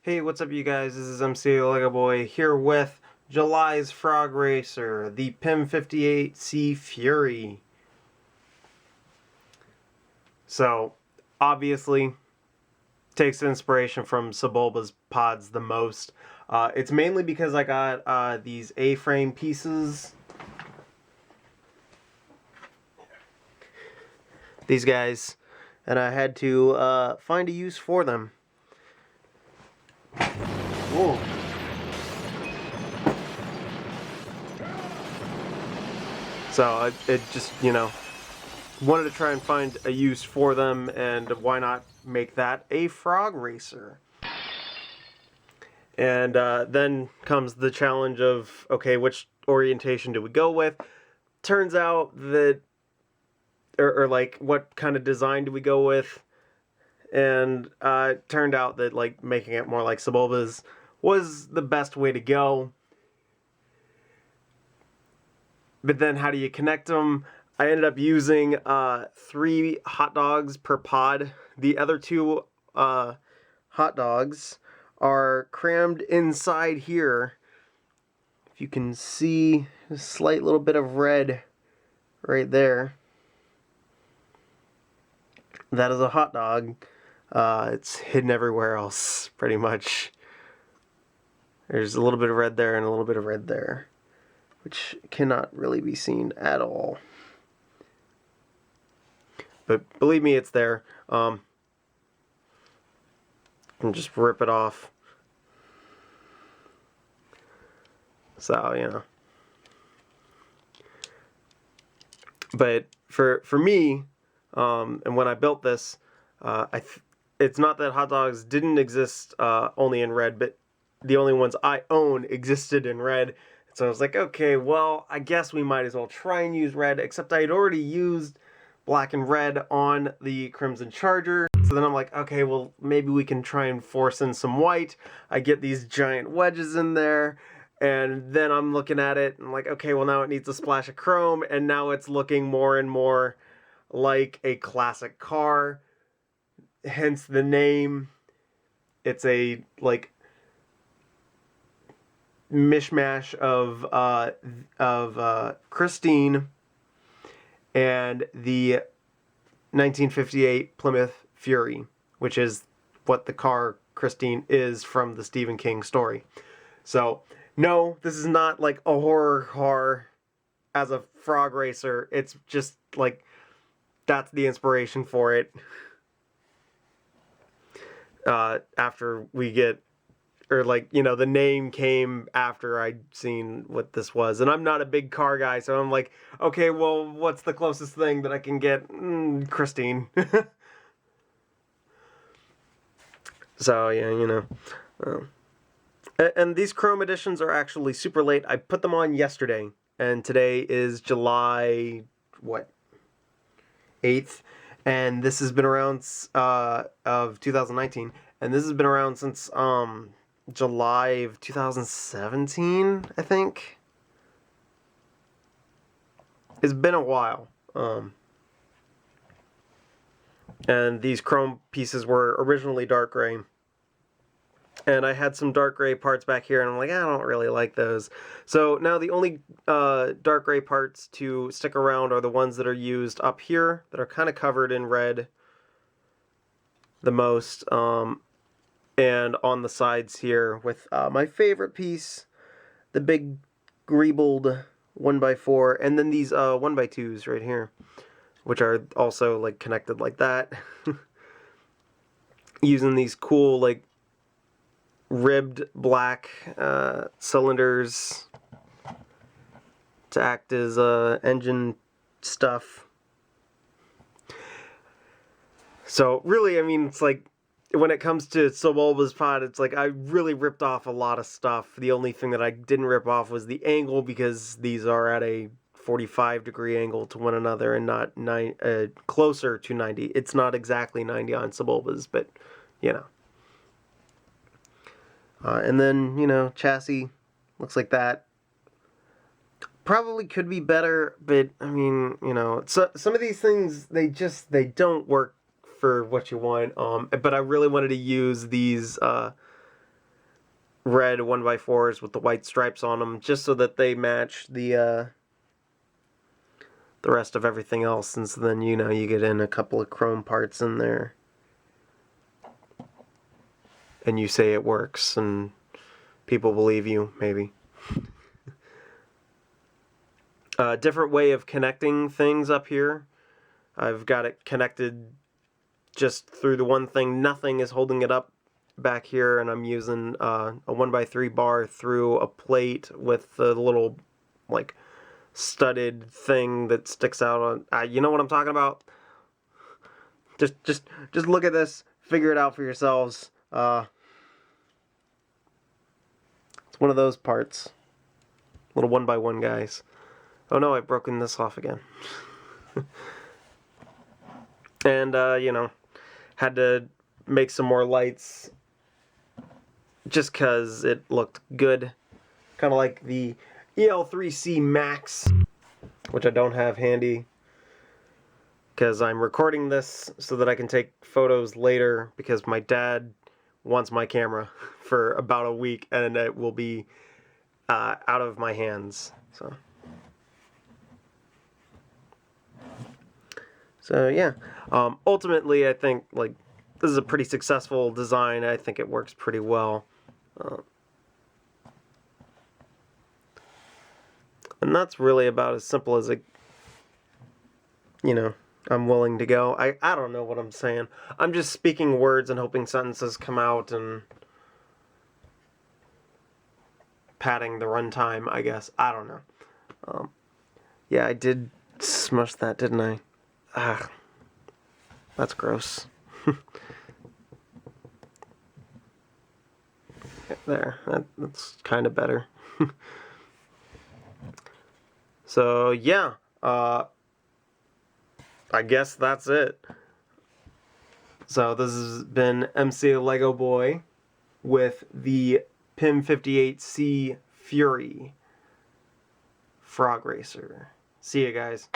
Hey, what's up you guys? This is MCLegoboy here with July's Frogracer, the Pym-58C Fury. So, obviously, takes inspiration from Sebulba's pods the most. It's mainly because I got these A-frame pieces. These guys. And I had to find a use for them. Whoa. So it just, wanted to try and find a use for them, and why not make that a Frogracer? And then comes the challenge of, okay, which orientation do we go with? Turns out that, or like, what kind of design do we go with? And it turned out that, like, making it more like Sebulba's was the best way to go. But then how do you connect them? I ended up using 3 hot dogs per pod. The other 2 hot dogs are crammed inside here. If you can see a slight little bit of red right there. That is a hot dog. It's hidden everywhere else, pretty much. There's a little bit of red there and a little bit of red there, which cannot really be seen at all. But believe me, it's there. And just rip it off. So, But for me, and when I built this, it's not that hot dogs didn't exist only in red, but the only ones I own existed in red. So I was like, okay, well, I guess we might as well try and use red, except I had already used black and red on the Crimson Charger. So then I'm like, okay, well, maybe we can try and force in some white. I get these giant wedges in there, and then I'm looking at it, and I'm like, okay, well, now it needs a splash of chrome, and now it's looking more and more like a classic car. Hence the name. It's a, like, mishmash of Christine and the 1958 Plymouth Fury, which is what the car Christine is from the Stephen King story. So, no, this is not like a horror car as a Frogracer. It's just like, that's the inspiration for it. After we get, or like, the name came after I'd seen what this was. And I'm not a big car guy, so I'm like, okay, well, what's the closest thing that I can get? Christine. So, yeah, and these chrome editions are actually super late. I put them on yesterday, and today is July, 8th? And this has been around, of 2019, and this has been around since, July of 2017, I think. It's been a while. And these chrome pieces were originally dark gray. And I had some dark gray parts back here, and I'm like, I don't really like those. So now the only dark gray parts to stick around are the ones that are used up here, that are kind of covered in red the most. And on the sides here with my favorite piece, the big greebled 1x4, and then these 1x2s right here, which are also like connected like that. Using these cool, like, ribbed black cylinders to act as engine stuff. So really, I mean, it's like, when it comes to Sebulba's pod, it's like I really ripped off a lot of stuff. The only thing that I didn't rip off was the angle, because these are at a 45-degree angle to one another and not closer to 90. It's not exactly 90 on Sebulba's, but, and then, chassis looks like that. Probably could be better, but, I mean, so, some of these things, they don't work for what you want. But I really wanted to use these red 1x4s with the white stripes on them, just so that they match the rest of everything else, since then, you know, you get in a couple of chrome parts in there. And you say it works, and people believe you, maybe. Different way of connecting things up here. I've got it connected just through the one thing. Nothing is holding it up back here, and I'm using a 1x3 bar through a plate with the little, like, studded thing that sticks out on. You know what I'm talking about? Just look at this. Figure it out for yourselves. It's one of those parts. Little 1x1 guys. Oh no, I've broken this off again. And, you know, had to make some more lights just because it looked good. Kind of like the EL3C Max, which I don't have handy because I'm recording this so that I can take photos later, because my dad wants my camera for about a week and it will be out of my hands. So yeah, ultimately I think, like, this is a pretty successful design. I think it works pretty well. And that's really about as simple as it, you know, I'm willing to go. I don't know what I'm saying. I'm just speaking words and hoping sentences come out and padding the runtime, I guess. I don't know. Yeah, I did smush that, didn't I? Ah, that's gross. There, that's kind of better. So yeah, I guess that's it. So this has been MCLegoboy with the Pym-58C Fury Frogracer. See you guys.